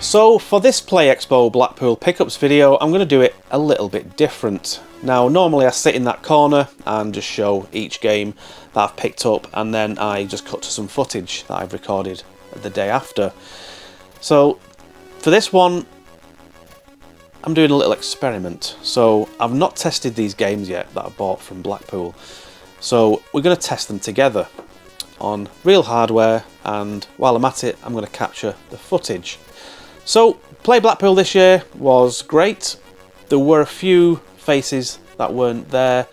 So for this Play Expo Blackpool pickups video, I'm going to do it a little bit different. Now normally I sit in that corner and just show each game that I've picked up, and then I just cut to some footage that I've recorded the day after. So for this one I'm doing a little experiment. So I've not tested these games yet that I bought from Blackpool. So we're going to test them together on real hardware, and while I'm at it I'm going to capture the footage. So Play Blackpool this year was great. There were a few faces that weren't there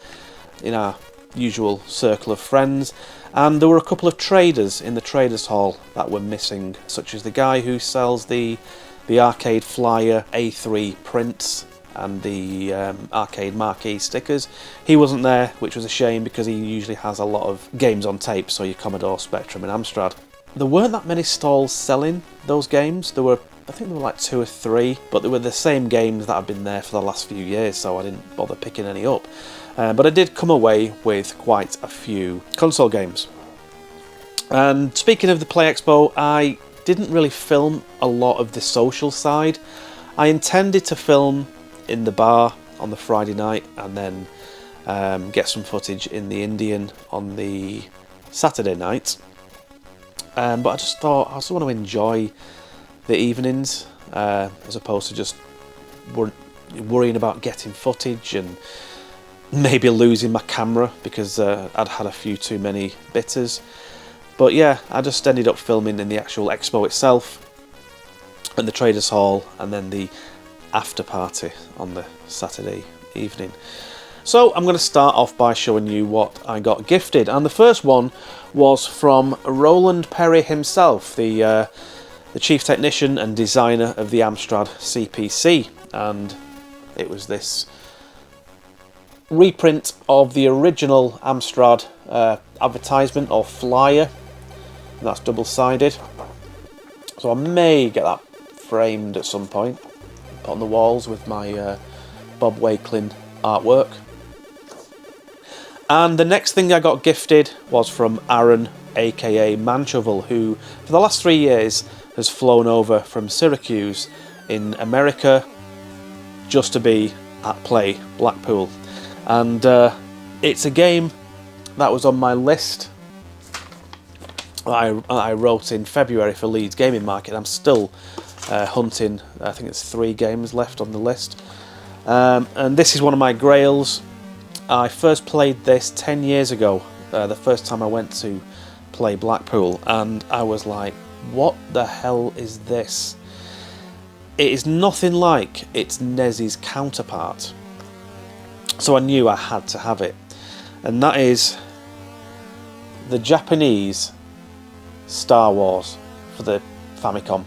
in our usual circle of friends, and there were a couple of traders in the traders hall that were missing, such as the guy who sells the arcade flyer A3 prints and the arcade marquee stickers. He wasn't there, which was a shame because he usually has a lot of games on tape, so your Commodore, Spectrum and Amstrad. There weren't that many stalls selling those games. I think there were like 2 or 3, but they were the same games that have been there for the last few years, so I didn't bother picking any up. But I did come away with quite a few console games. And speaking of the Play Expo, I didn't really film a lot of the social side. I intended to film in the bar on the Friday night and then get some footage in the Indian on the Saturday night. But I just thought I just want to enjoy the evenings as opposed to just worrying about getting footage and maybe losing my camera because I'd had a few too many bitters. But yeah, I just ended up filming in the actual expo itself and the traders hall, and then the after party on the Saturday evening. So I'm going to start off by showing you what I got gifted, and the first one was from Roland Perry himself, the chief technician and designer of the Amstrad CPC, and it was this reprint of the original Amstrad advertisement or flyer, and that's double-sided, so I may get that framed at some point, put on the walls with my Bob Wakelin artwork. And the next thing I got gifted was from Aaron, aka Manshovel, who for the last 3 years has flown over from Syracuse in America just to be at Play Blackpool. And it's a game that was on my list that I wrote in February for Leeds Gaming Market. I'm still hunting. I think it's 3 games left on the list. And this is one of my grails. I first played this 10 years ago, the first time I went to Play Blackpool, and I was like, what the hell is this? It is nothing like its NES's counterpart, so I knew I had to have it, and that is the Japanese Star Wars for the Famicom.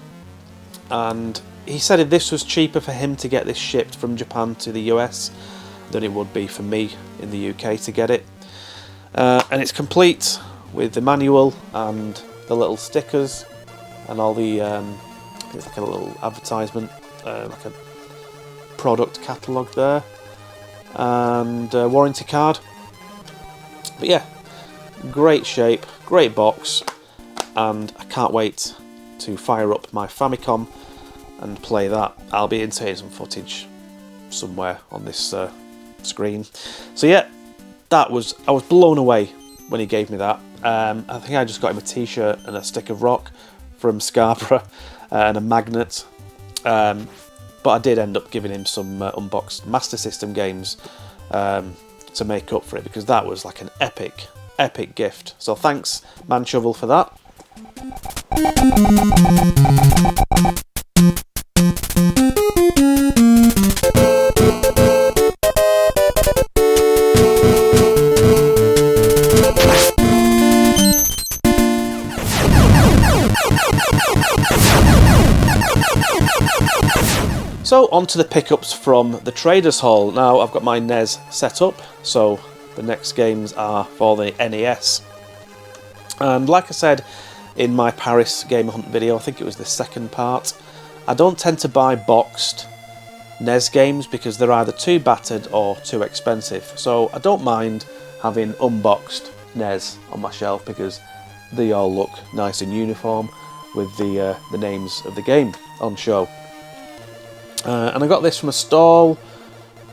And he said if this was cheaper for him to get this shipped from Japan to the US than it would be for me in the UK to get it. And it's complete with the manual and the little stickers and all the it's like a little advertisement, like a product catalogue there, and a warranty card. But yeah, great shape, great box, and I can't wait to fire up my Famicom and play that. I'll be inserting some footage somewhere on this screen. So yeah, I was blown away when he gave me that. I think I just got him a t-shirt and a stick of rock from Scarborough and a magnet, but I did end up giving him some unboxed Master System games to make up for it, because that was like an epic gift. So thanks Manshovel for that. So on to the pickups from the Traders Hall. Now I've got my NES set up, so the next games are for the NES. And like I said in my Paris Game Hunt video, I think it was the second part, I don't tend to buy boxed NES games because they're either too battered or too expensive. So I don't mind having unboxed NES on my shelf because they all look nice and uniform with the names of the game on show. And I got this from a stall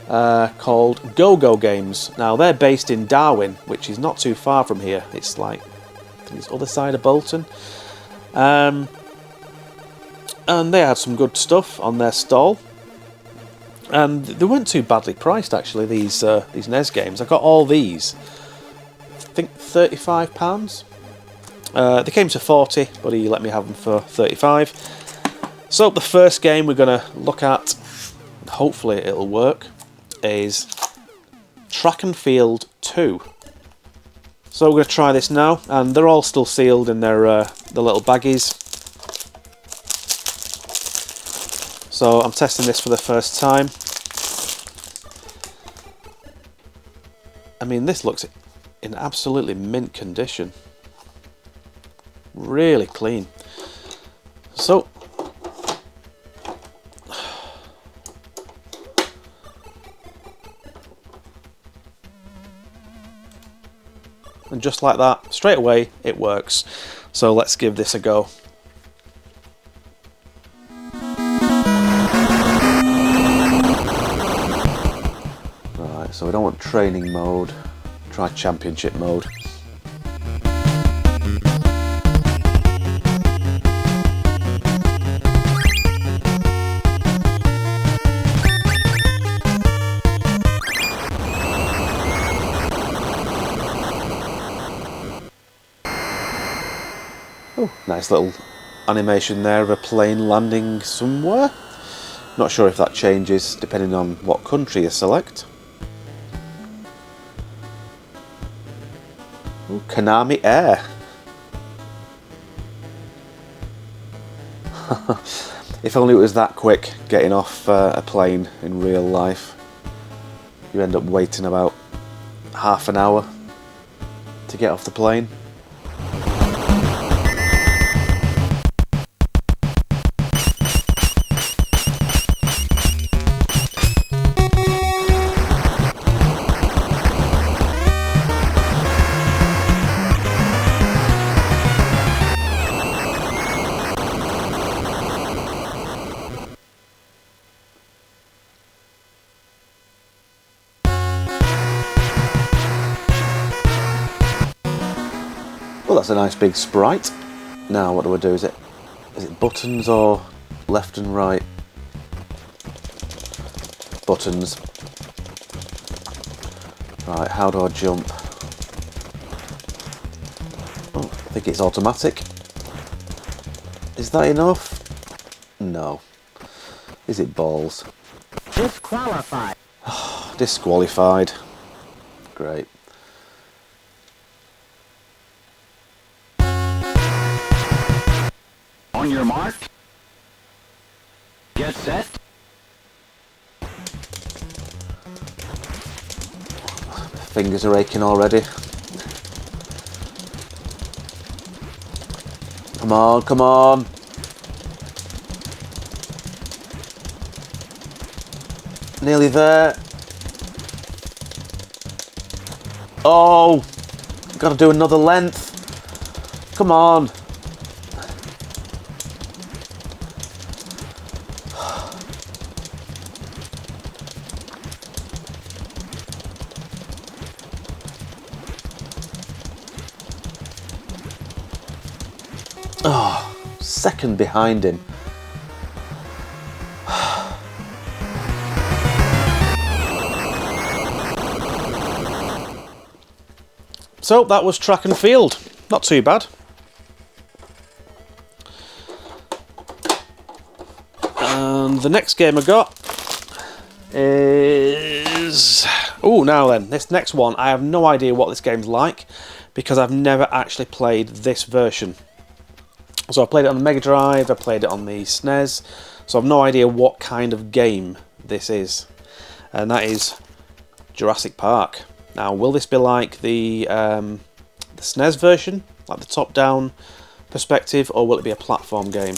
called Go-Go Games. Now they're based in Darwin, which is not too far from here. It's like the other side of Bolton. And they had some good stuff on their stall. And they weren't too badly priced actually, these NES games. I got all these, I think £35. They came to 40, but he let me have them for 35. So the first game we're going to look at, hopefully it'll work, is Track and Field 2. So we're going to try this now, and they're all still sealed in their little baggies. So I'm testing this for the first time. I mean, this looks in absolutely mint condition. Really clean. So and just like that, straight away it works. So let's give this a go. Right, so we don't want training mode, try championship mode. Oh, nice little animation there of a plane landing somewhere. Not sure if that changes depending on what country you select. Ooh, Konami Air. If only it was that quick getting off a plane in real life. You end up waiting about half an hour to get off the plane. Well, that's a nice big sprite. Now what do I do? Is it buttons or left and right? Buttons. Right, how do I jump? Oh, I think it's automatic. Is that enough? No. Is it balls? Disqualified. Disqualified. Great. On your mark. Get set. Fingers are aching already. Come on, come on. Nearly there. Oh, got to do another length. Come on. Oh, second behind him. So that was Track and Field. Not too bad. And the next game I got is... Oh, now then, this next one, I have no idea what this game's like because I've never actually played this version. So I played it on the Mega Drive, I played it on the SNES, so I've no idea what kind of game this is. And that is Jurassic Park. Now, will this be like the SNES version, like the top-down perspective, or will it be a platform game,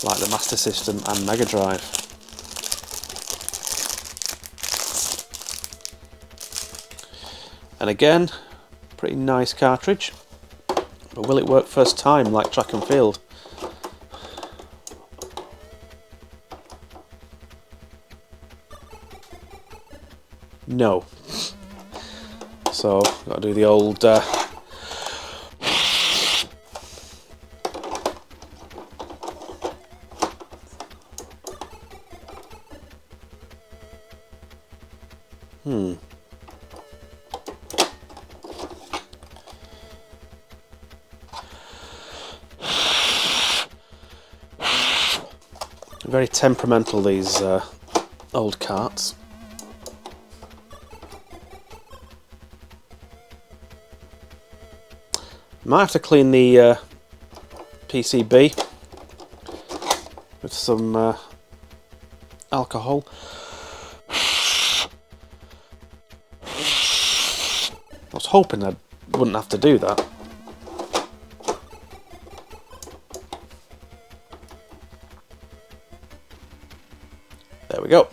like the Master System and Mega Drive? And again, pretty nice cartridge. But will it work first time like Track and Field? No. So, got to do the old... Very temperamental, these old carts. Might have to clean the PCB with some alcohol. I was hoping I wouldn't have to do that. There we go.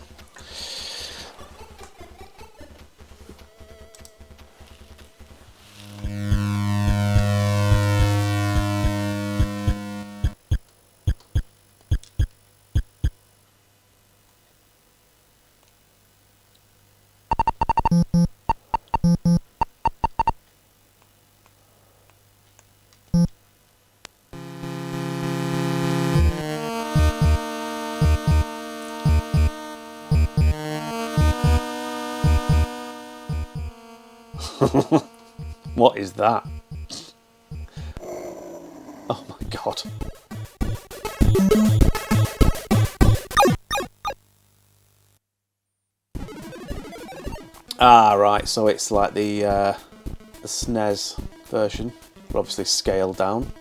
What is that? Oh my god. Ah, right, so it's like the SNES version, but obviously scaled down.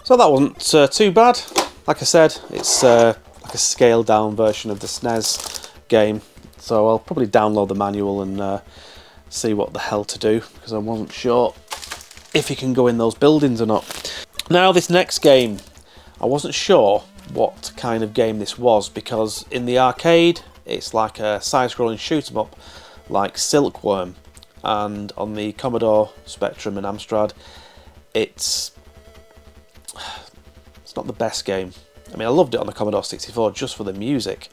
So that wasn't too bad. Like I said, it's like a scaled down version of the SNES game. So I'll probably download the manual and see what the hell to do, because I wasn't sure if you can go in those buildings or not. Now this next game, I wasn't sure what kind of game this was, because in the arcade it's like a side-scrolling shoot-'em-up like Silkworm, and on the Commodore Spectrum and Amstrad it's not the best game. I mean, I loved it on the Commodore 64 just for the music.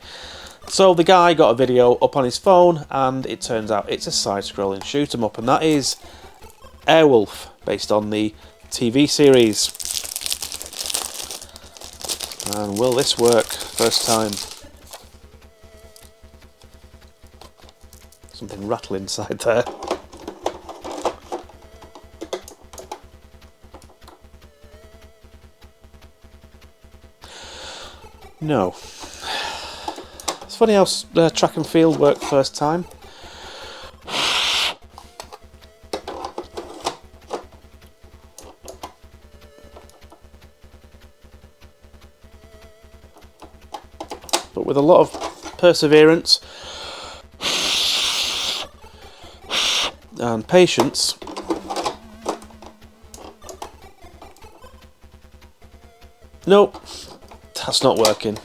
So the guy got a video up on his phone, and it turns out it's a side-scrolling shoot-'em-up, and that is Airwolf, based on the TV series. And will this work first time? Something rattling inside there. No. It's funny how track and field worked first time. But with a lot of perseverance and patience, nope. That's not working.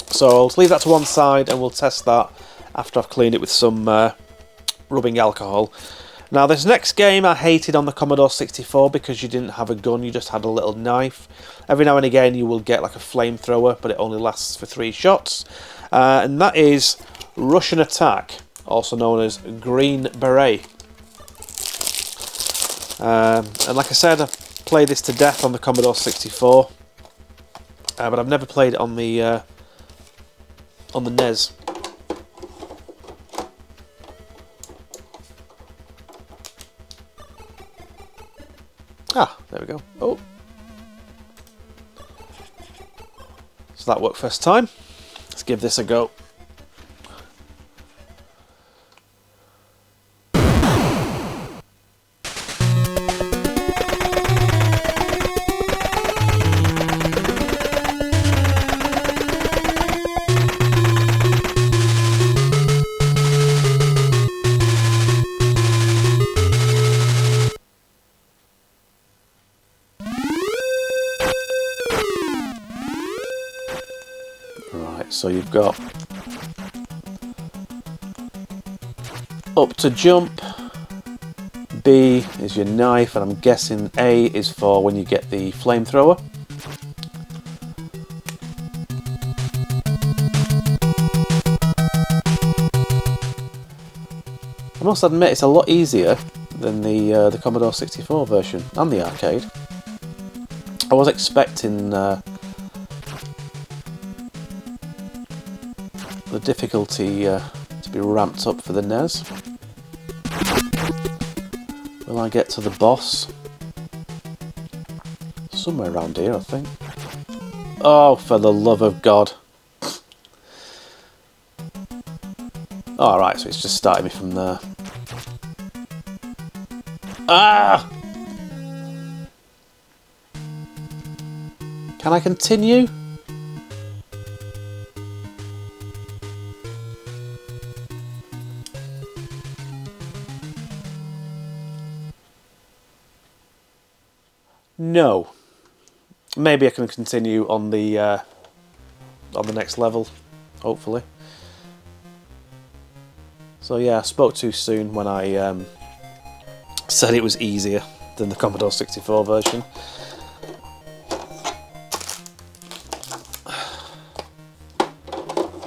So I'll leave that to one side and we'll test that after I've cleaned it with some rubbing alcohol. Now this next game I hated on the Commodore 64 because you didn't have a gun, you just had a little knife. Every now and again you will get like a flamethrower, but it only lasts for 3 shots. And that is Russian Attack, also known as Green Beret. And like I said, I've played this to death on the Commodore 64. But I've never played it on the NES. Ah, there we go. Oh. So that worked first time. Let's give this a go. Right, so you've got up to jump, B is your knife, and I'm guessing A is for when you get the flamethrower. I must admit it's a lot easier than the Commodore 64 version and the arcade. I was expecting the difficulty to be ramped up for the NES. Will I get to the boss? Somewhere around here, I think. Oh, for the love of God. Alright, so it's just starting me from there. Ah! Can I continue? No. Maybe I can continue on the next level, hopefully. So yeah, I spoke too soon when I said it was easier than the Commodore 64 version.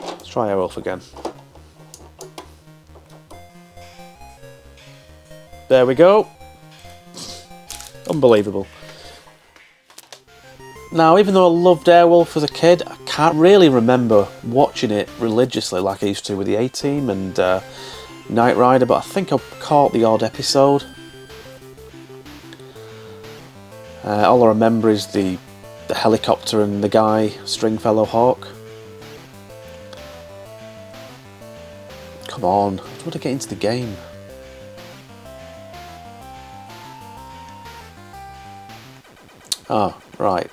Let's try Airwolf again. There we go. Unbelievable. Now, even though I loved Airwolf as a kid, I can't really remember watching it religiously like I used to with the A-Team and Knight Rider, but I think I caught the odd episode. All I remember is the helicopter and the guy, Stringfellow Hawk. Come on, I just want to get into the game. Ah, right.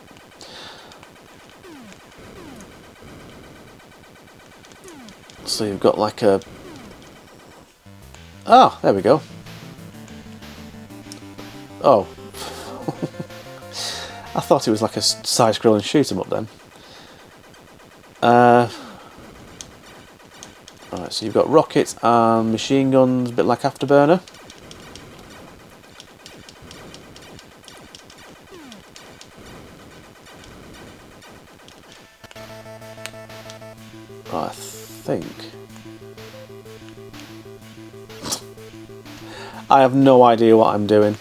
So you've got like a... Ah, there we go. Oh. I thought it was like a side-scrolling shoot 'em up then. Right, so you've got rockets and machine guns, a bit like Afterburner. I think... I have no idea what I'm doing.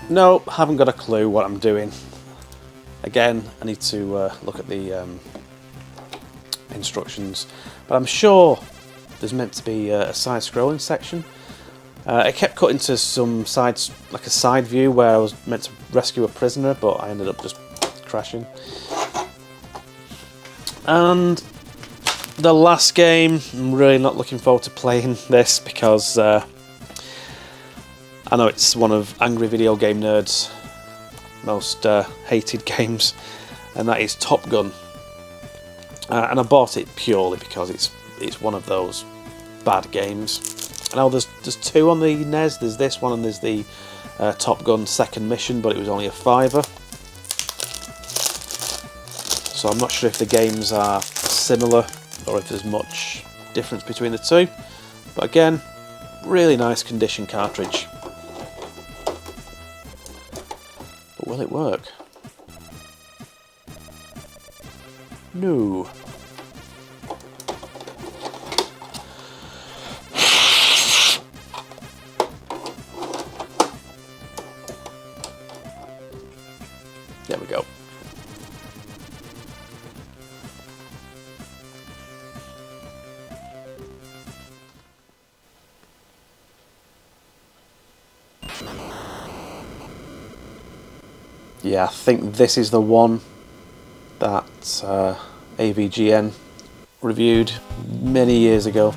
Nope, haven't got a clue what I'm doing. Again, I need to look at the instructions, but I'm sure there's meant to be a side-scrolling section. It kept cutting to some sides, like a side view where I was meant to rescue a prisoner, but I ended up just crashing. And the last game, I'm really not looking forward to playing this because I know it's one of Angry Video Game Nerd's most hated games, and that is Top Gun. And I bought it purely because it's one of those bad games. I know there's two on the NES. There's this one and there's the Top Gun Second Mission, but it was only a £5. So I'm not sure if the games are similar or if there's much difference between the two. But again, really nice condition cartridge. But will it work? No. There we go. Yeah, I think this is the one that AVGN reviewed many years ago.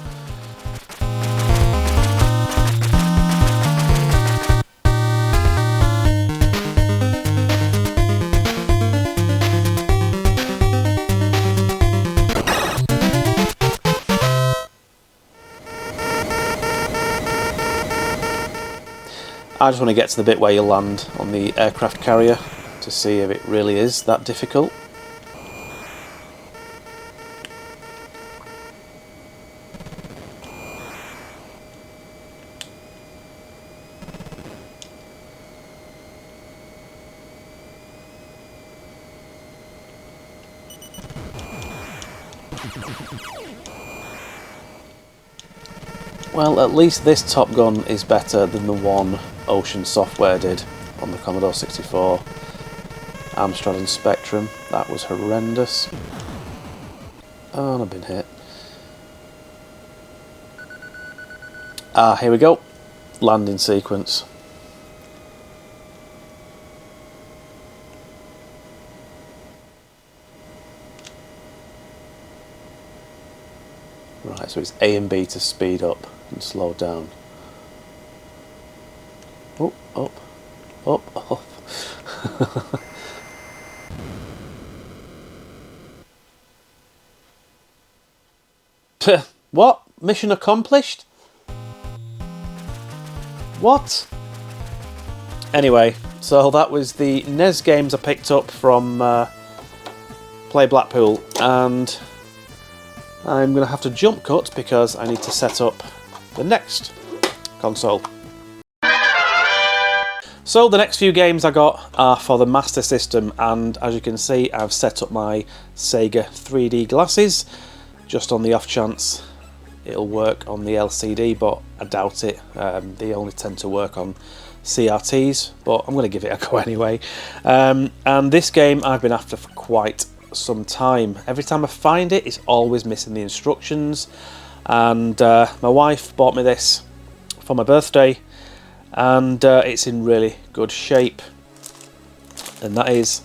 I just want to get to the bit where you land on the aircraft carrier to see if it really is that difficult. Well, at least this Top Gun is better than the one Ocean Software did on the Commodore 64 Amstrad and Spectrum. That was horrendous. Oh, and I've been hit. Ah, here we go. Landing sequence. Right, so it's A and B to speed up and slow down. Oh, up, up, up. What? Mission accomplished? What? Anyway, so that was the NES games I picked up from Play Blackpool, and I'm going to have to jump cut because I need to set up the next console. So the next few games I got are for the Master System, and as you can see I've set up my Sega 3D glasses just on the off chance it'll work on the LCD, but I doubt it. They only tend to work on CRTs, but I'm going to give it a go anyway. And this game I've been after for quite some time. Every time I find it, it's always missing the instructions, and my wife bought me this for my birthday, and it's in really good shape, and that is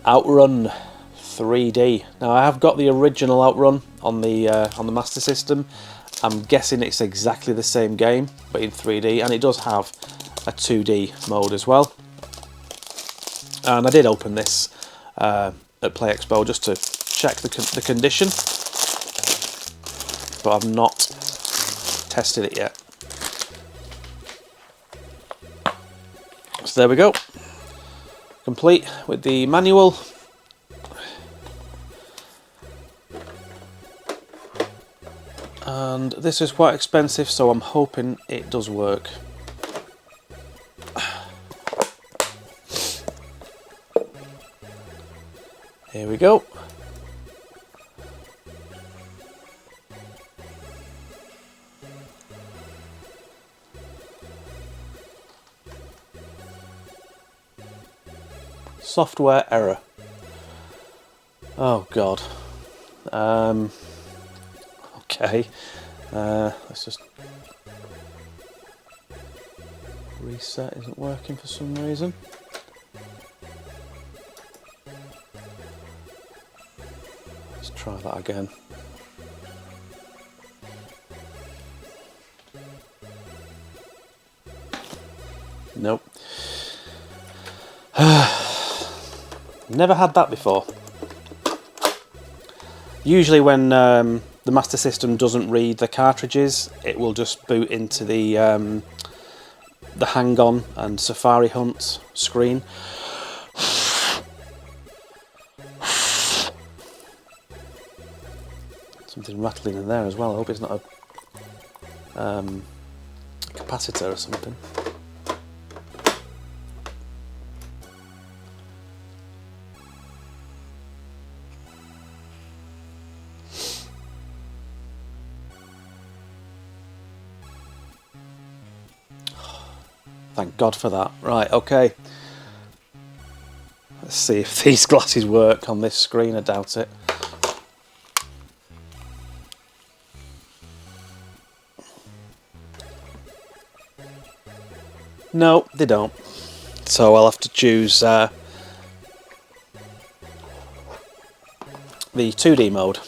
Outrun 3D. Now I have got the original Outrun on the Master System. I'm guessing it's exactly the same game but in 3D, and it does have a 2D mode as well. And I did open this at Play Expo just to check the condition, but I've not tested it yet. So there we go, complete with the manual. And this is quite expensive, so I'm hoping it does work. Here we go. Software error. Oh God. Okay. Let's just reset. Isn't working for some reason. Let's try that again. Nope. Never had that before. Usually when the Master System doesn't read the cartridges, it will just boot into the Hang-On and Safari Hunt screen. Something rattling in there as well. I hope it's not a capacitor or something. Thank God for that. Right, okay. Let's see if these glasses work on this screen. I doubt it. No, they don't. So I'll have to choose the 2D mode.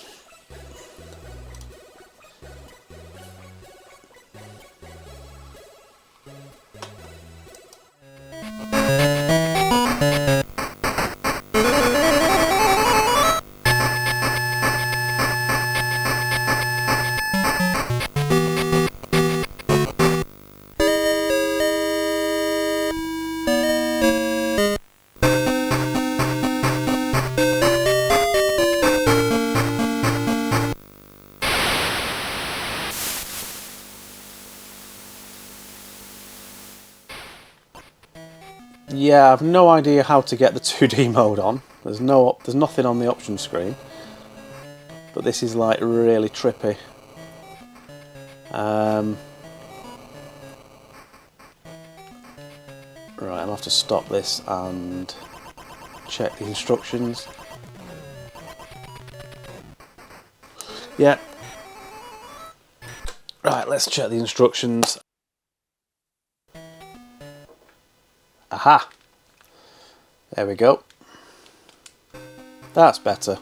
Yeah, I've no idea how to get the 2D mode on. There's nothing on the option screen. But this is like really trippy. Right, I'll have to stop this and check the instructions. Yeah. Right, let's check the instructions. Aha! There we go. That's better.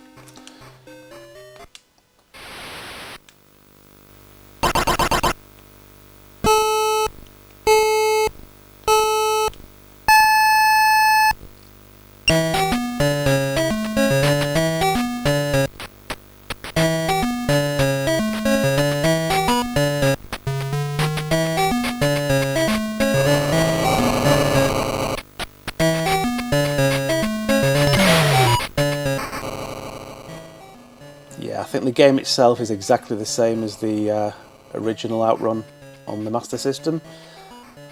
Yeah, I think the game itself is exactly the same as the original Outrun on the Master System,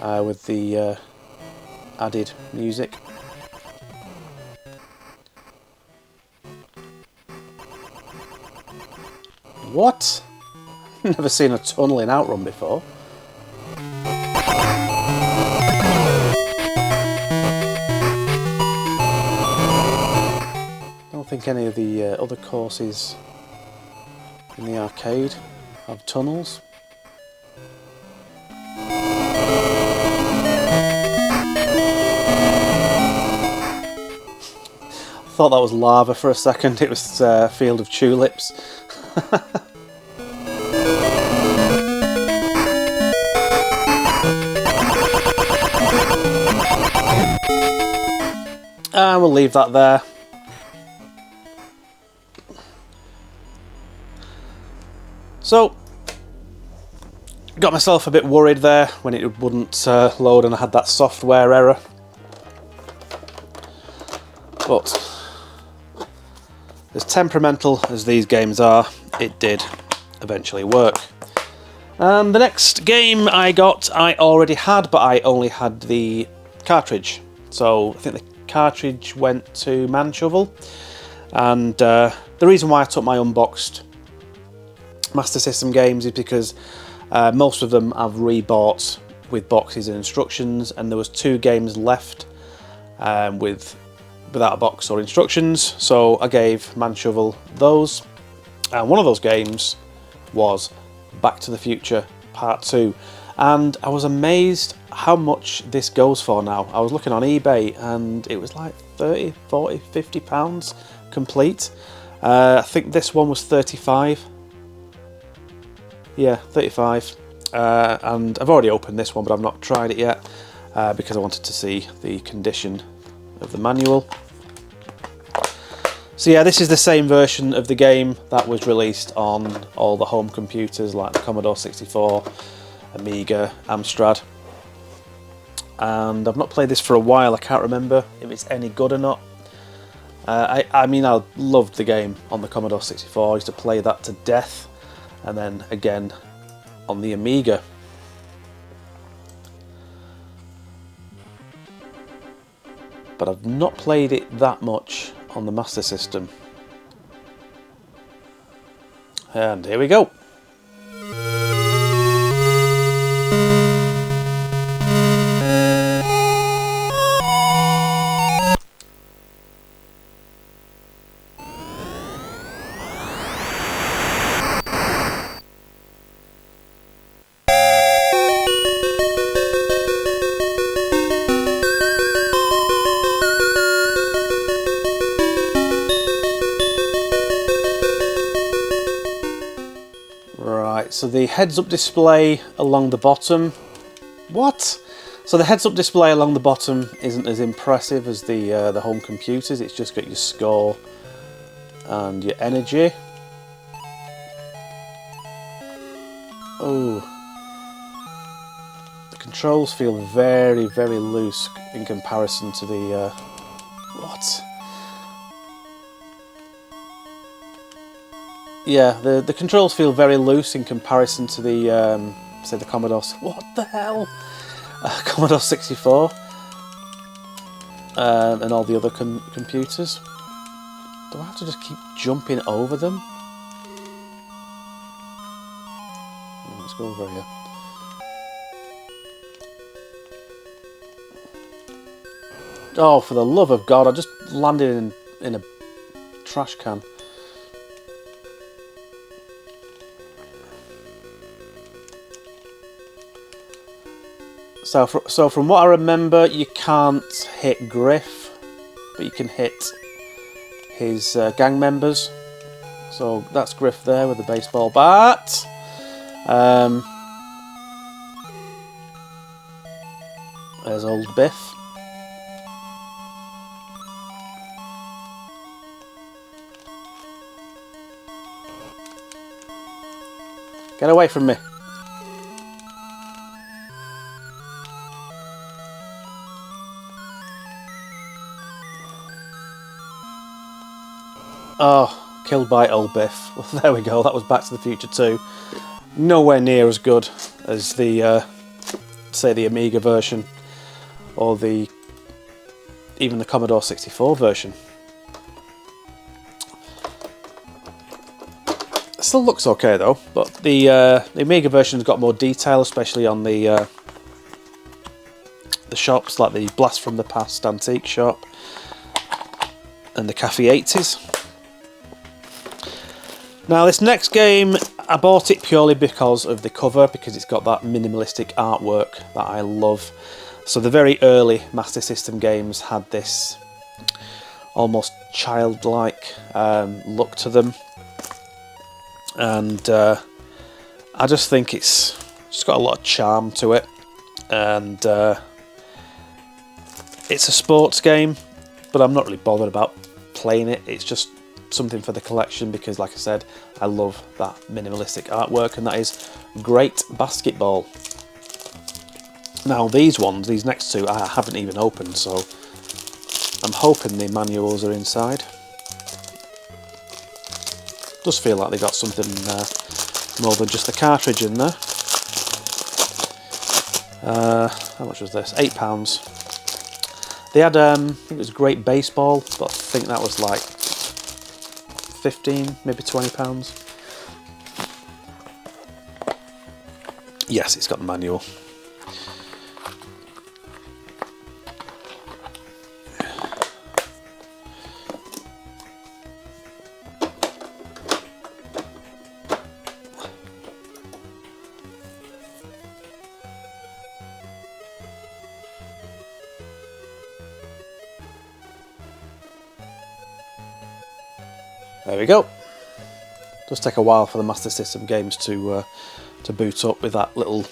with the added music. What? Never seen a tunnel in Outrun before. I don't think any of the other courses in the arcade have tunnels. I thought that was lava for a second. It was a field of tulips. And we'll leave that there. So, got myself a bit worried there when it wouldn't load and I had that software error. But, as temperamental as these games are, it did eventually work. And the next game I got, I already had, but I only had the cartridge. So, I think the cartridge went to Man Shovel. And the reason why I took my unboxed Master System games is because most of them I've rebought with boxes and instructions, and there was 2 games left without a box or instructions, so I gave Man Shovel those, and one of those games was Back to the Future Part 2, and I was amazed how much this goes for now. I was looking on eBay and it was like 30, 40, 50 pounds complete. I think this one was 35. Yeah, 35. And I've already opened this one, but I've not tried it yet because I wanted to see the condition of the manual. So yeah, this is the same version of the game that was released on all the home computers like the Commodore 64, Amiga, Amstrad. And I've not played this for a while. I can't remember if it's any good or not. I mean, I loved the game on the Commodore 64. I used to play that to death. And then again on the Amiga. But I've not played it that much on the Master System. And here we go. so the heads-up display along the bottom. What? So the heads-up display along the bottom isn't as impressive as the home computers. It's just got your score and your energy. Oh, the controls feel very, very loose in comparison to the what? Yeah, the controls feel very loose in comparison to the say the Commodore. What the hell? Commodore 64 and all the other computers. Do I have to just keep jumping over them? Let's go over here. Oh, for the love of God, I just landed in a trash can. So from what I remember, you can't hit Griff, but you can hit his gang members. So that's Griff there with the baseball bat. There's old Biff. Get away from me. Oh, killed by old Biff. Well, there we go, that was Back to the Future 2. Nowhere near as good as the, say, the Amiga version, or even the Commodore 64 version. It still looks okay though, but the Amiga version's got more detail, especially on the shops, like the Blast from the Past antique shop and the Cafe 80s. Now this next game, I bought it purely because of the cover, because it's got that minimalistic artwork that I love. So the very early Master System games had this almost childlike look to them, and I just think it's just got a lot of charm to it, and it's a sports game, but I'm not really bothered about playing it. It's just something for the collection because, like I said, I love that minimalistic artwork, and that is Great Basketball. Now these next two, I haven't even opened, so I'm hoping the manuals are inside. Does feel like they got something more than just the cartridge in there. How much was this? £8. They had, I think it was Great Baseball, but I think that was like 15, maybe £20. Yes, it's got the manual. There we go. Does take a while for the Master System games to boot up with that little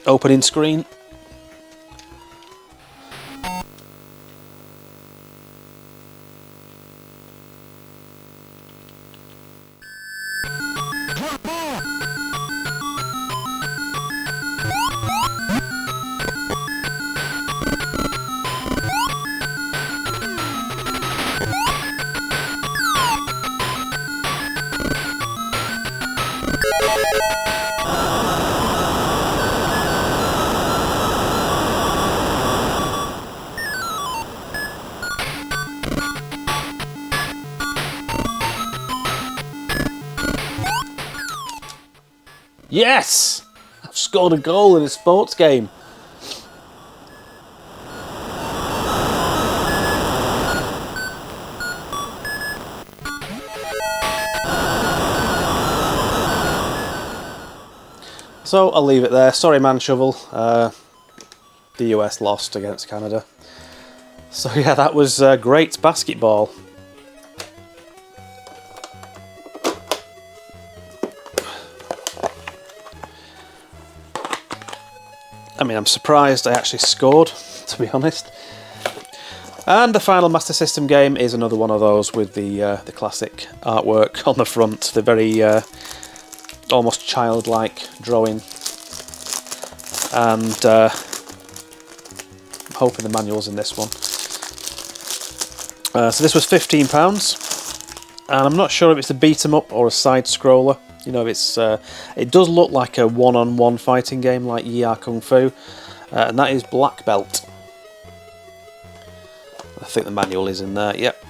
opening screen. Yes! I've scored a goal in a sports game. So I'll leave it there. Sorry, Man Shovel. The US lost against Canada. So yeah, that was Great Basketball. I mean, I'm surprised I actually scored, to be honest. And the final Master System game is another one of those with the classic artwork on the front, the very almost childlike drawing. And I'm hoping the manual's in this one. So this was £15, and I'm not sure if it's a beat 'em up or a side scroller. You know, it does look like a one-on-one fighting game like Yi Kung Fu, and that is Black Belt. I think the manual is in there. Yep.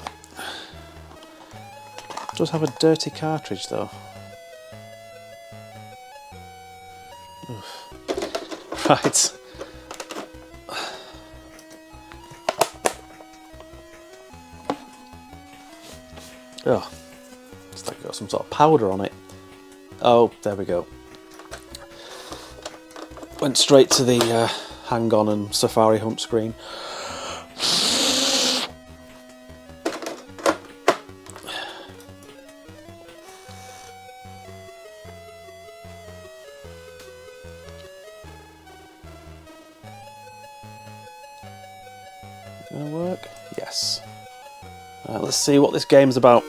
It does have a dirty cartridge though. Oof. Right. Oh, it's like got some sort of powder on it. Oh, there we go. Went straight to the hang on and Safari Hump screen. Gonna work? Yes. Let's see what this game's about.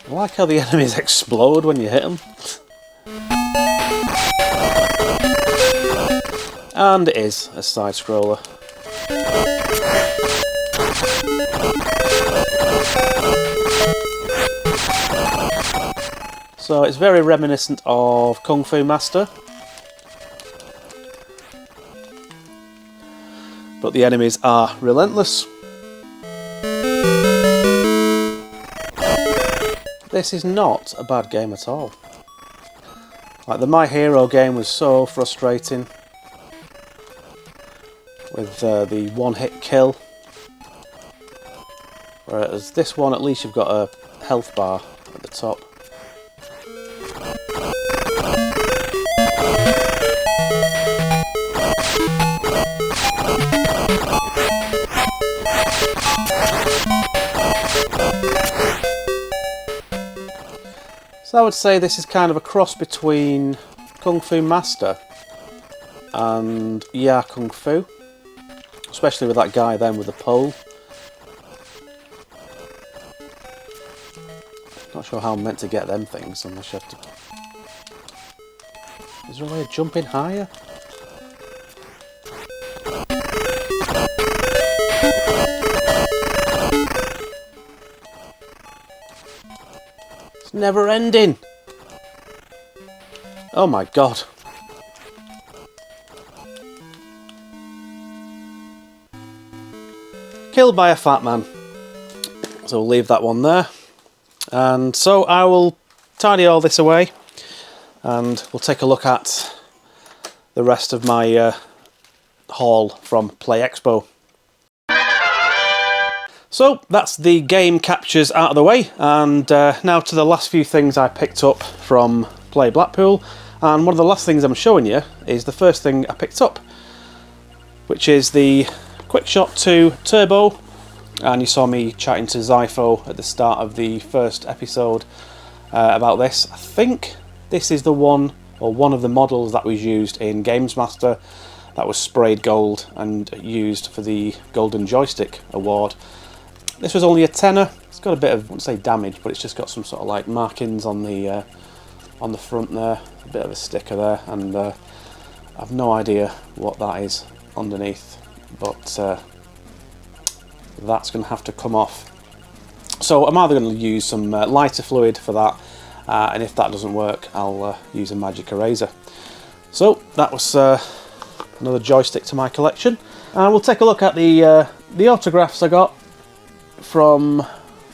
I like how the enemies explode when you hit them. And it is a side scroller. So it's very reminiscent of Kung Fu Master. But the enemies are relentless. This is not a bad game at all. Like the My Hero game was so frustrating with the one-hit kill, whereas this one at least you've got a health bar at the top. So I would say this is kind of a cross between Kung Fu Master and Yi Kung Fu, especially with that guy then with the pole. Not sure how I'm meant to get them things unless you have to... Is there a way of jumping higher? It's never ending! Oh my god. Killed by a fat man. So we'll leave that one there. And so I will tidy all this away and we'll take a look at the rest of my haul from Play Expo. So that's the game captures out of the way, and now to the last few things I picked up from Play Blackpool. And one of the last things I'm showing you is the first thing I picked up, which is the Quickshot 2 Turbo. And you saw me chatting to Zypho at the start of the first episode about this. I think this is the one, or one of the models that was used in Games Master that was sprayed gold and used for the Golden Joystick Award. This was only a tenner. It's got a bit of, I wouldn't say damage, but it's just got some sort of like markings on the front there, a bit of a sticker there, and I've no idea what that is underneath, but that's going to have to come off. So I'm either going to use some lighter fluid for that, and if that doesn't work, I'll use a magic eraser. So that was another joystick to my collection, and we'll take a look at the autographs I got from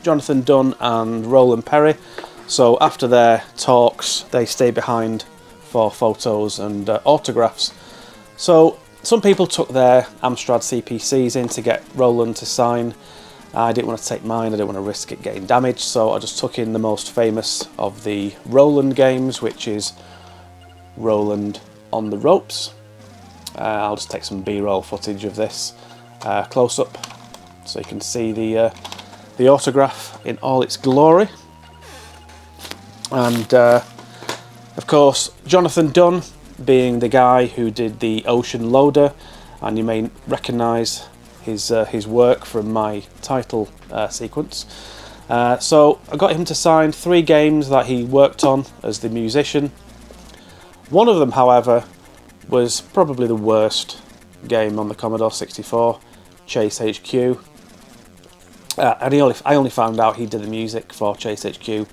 Jonathan Dunn and Roland Perry. So after their talks, they stay behind for photos and autographs. So some people took their Amstrad CPCs in to get Roland to sign. I didn't want to take mine, I didn't want to risk it getting damaged, so I just took in the most famous of the Roland games, which is Roland on the ropes. I'll just take some B-roll footage of this close up so you can see the autograph in all its glory. And of course, Jonathan Dunn being the guy who did the Ocean Loader, and you may recognise his work from my title sequence. So I got him to sign 3 games that he worked on as the musician. One of them, however, was probably the worst game on the Commodore 64, Chase HQ. And I only found out he did the music for Chase HQ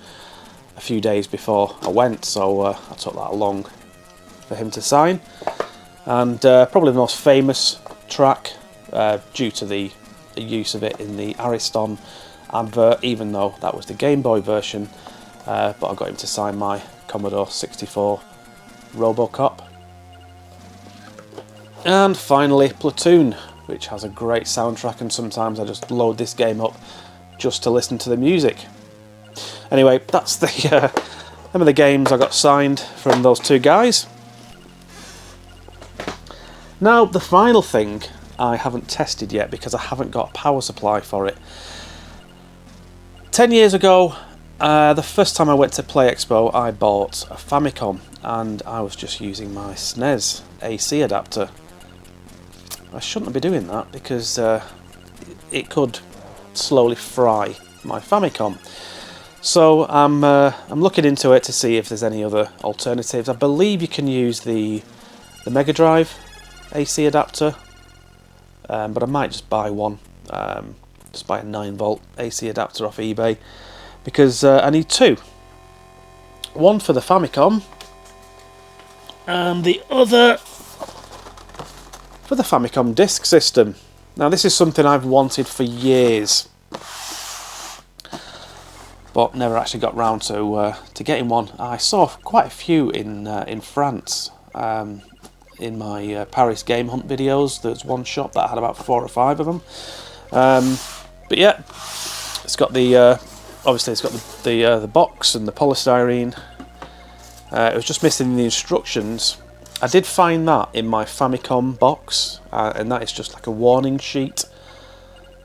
a few days before I went, so I took that along for him to sign. And probably the most famous track, due to the use of it in the Ariston advert, even though that was the Game Boy version, but I got him to sign my Commodore 64 Robocop. And finally, Platoon, which has a great soundtrack, and sometimes I just load this game up just to listen to the music. Anyway, that's them are the games I got signed from those 2 guys. Now, the final thing I haven't tested yet because I haven't got a power supply for it. 10 years ago, the first time I went to Play Expo, I bought a Famicom, and I was just using my SNES AC adapter. I shouldn't be doing that because it could slowly fry my Famicom. So I'm looking into it to see if there's any other alternatives. I believe you can use the Mega Drive AC adapter, but I might just buy one. Just buy a 9-volt AC adapter off eBay, because I need 2. One for the Famicom, and the other for the Famicom disk system. Now, this is something I've wanted for years, but never actually got round to getting one. I saw quite a few in France. In my Paris Game Hunt videos, there's one shop that had about 4 or 5 of them. But yeah, it's got the obviously it's got the box and the polystyrene. It was just missing the instructions. I did find that in my Famicom box, and that is just like a warning sheet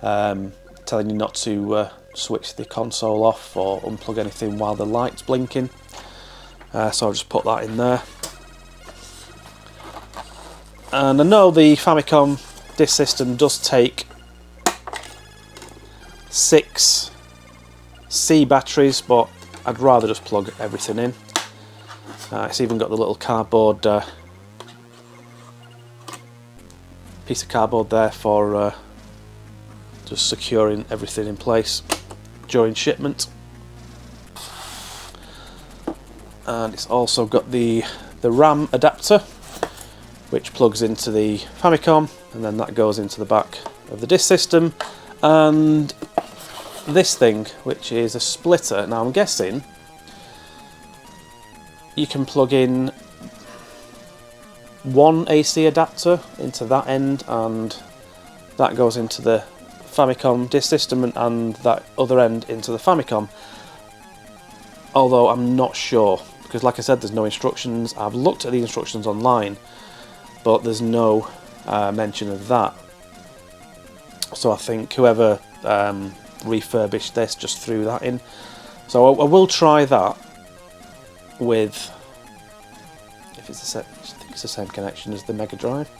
telling you not to switch the console off or unplug anything while the light's blinking. So I'll just put that in there. And I know the Famicom disk system does take 6 C batteries, but I'd rather just plug everything in. It's even got the little cardboard piece of cardboard there for just securing everything in place during shipment. And it's also got the RAM adapter, which plugs into the Famicom, and then that goes into the back of the disk system. And this thing, which is a splitter. Now, I'm guessing you can plug in one AC adapter into that end, and that goes into the Famicom disk system, and that other end into the Famicom. Although I'm not sure, because like I said, there's no instructions. I've looked at the instructions online, but there's no mention of that. So I think whoever refurbished this just threw that in. So I will try that with, if it's I think it's the same connection as the Mega Drive.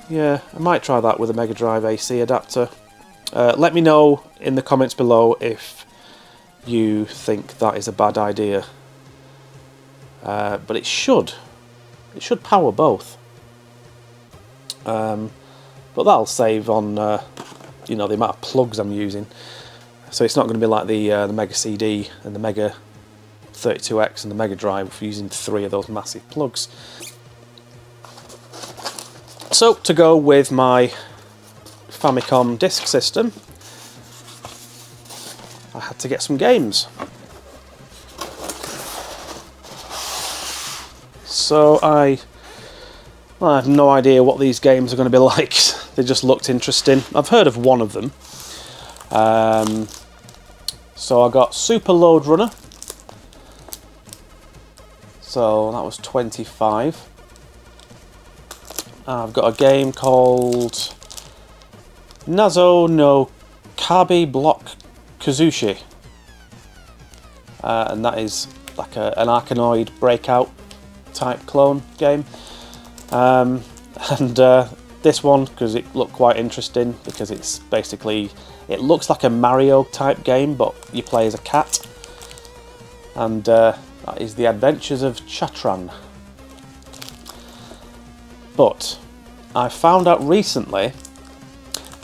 Yeah, I might try that with a Mega Drive AC adapter. Let me know in the comments below if you think that is a bad idea. But it should power both. But that'll save on you know, the amount of plugs I'm using. So it's not going to be like the Mega CD and the Mega 32X and the Mega Drive using 3 of those massive plugs. So to go with my Famicom disk system, I had to get some games. So I have no idea what these games are going to be like. They just looked interesting. I've heard of one of them. So I got Super Load Runner. So that was 25. I've got a game called Nazo no Kabi Block Kazushi. And that is like an Arkanoid Breakout type clone game. And this one, because it looked quite interesting, because it's basically, it looks like a Mario type game, but you play as a cat. And that is The Adventures of Chatran. But I found out recently,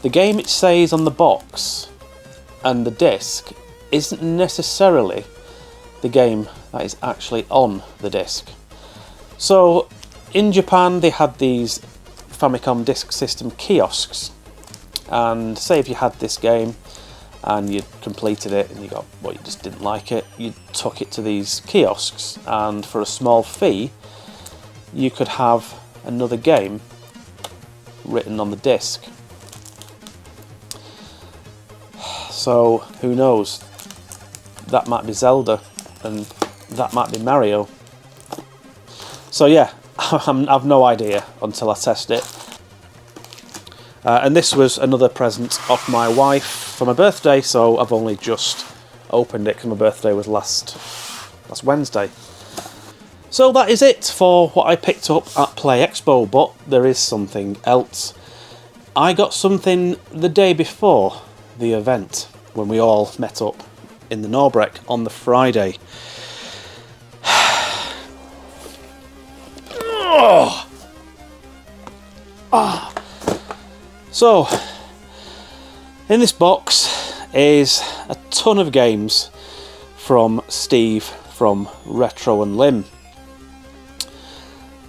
the game it says on the box and the disc isn't necessarily the game that is actually on the disc. So in Japan they had these Famicom Disk System kiosks, and say if you had this game and you completed it and you got, well, you just didn't like it, you took it to these kiosks, and for a small fee you could have another game written on the disc. So who knows, that might be Zelda and that might be Mario. So yeah, I've no idea until I test it. And this was another present off my wife for my birthday, so I've only just opened it because my birthday was last Wednesday. So that is it for what I picked up at Play Expo, but there is something else. I got something the day before the event, when we all met up in the Norbreck on the Friday. So, in this box is a ton of games from Steve from Retro and Lim.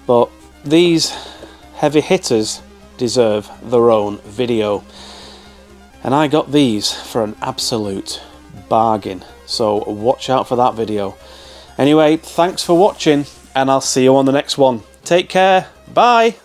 But these heavy hitters deserve their own video. And I got these for an absolute bargain. So watch out for that video. Anyway, thanks for watching, and I'll see you on the next one. Take care. Bye.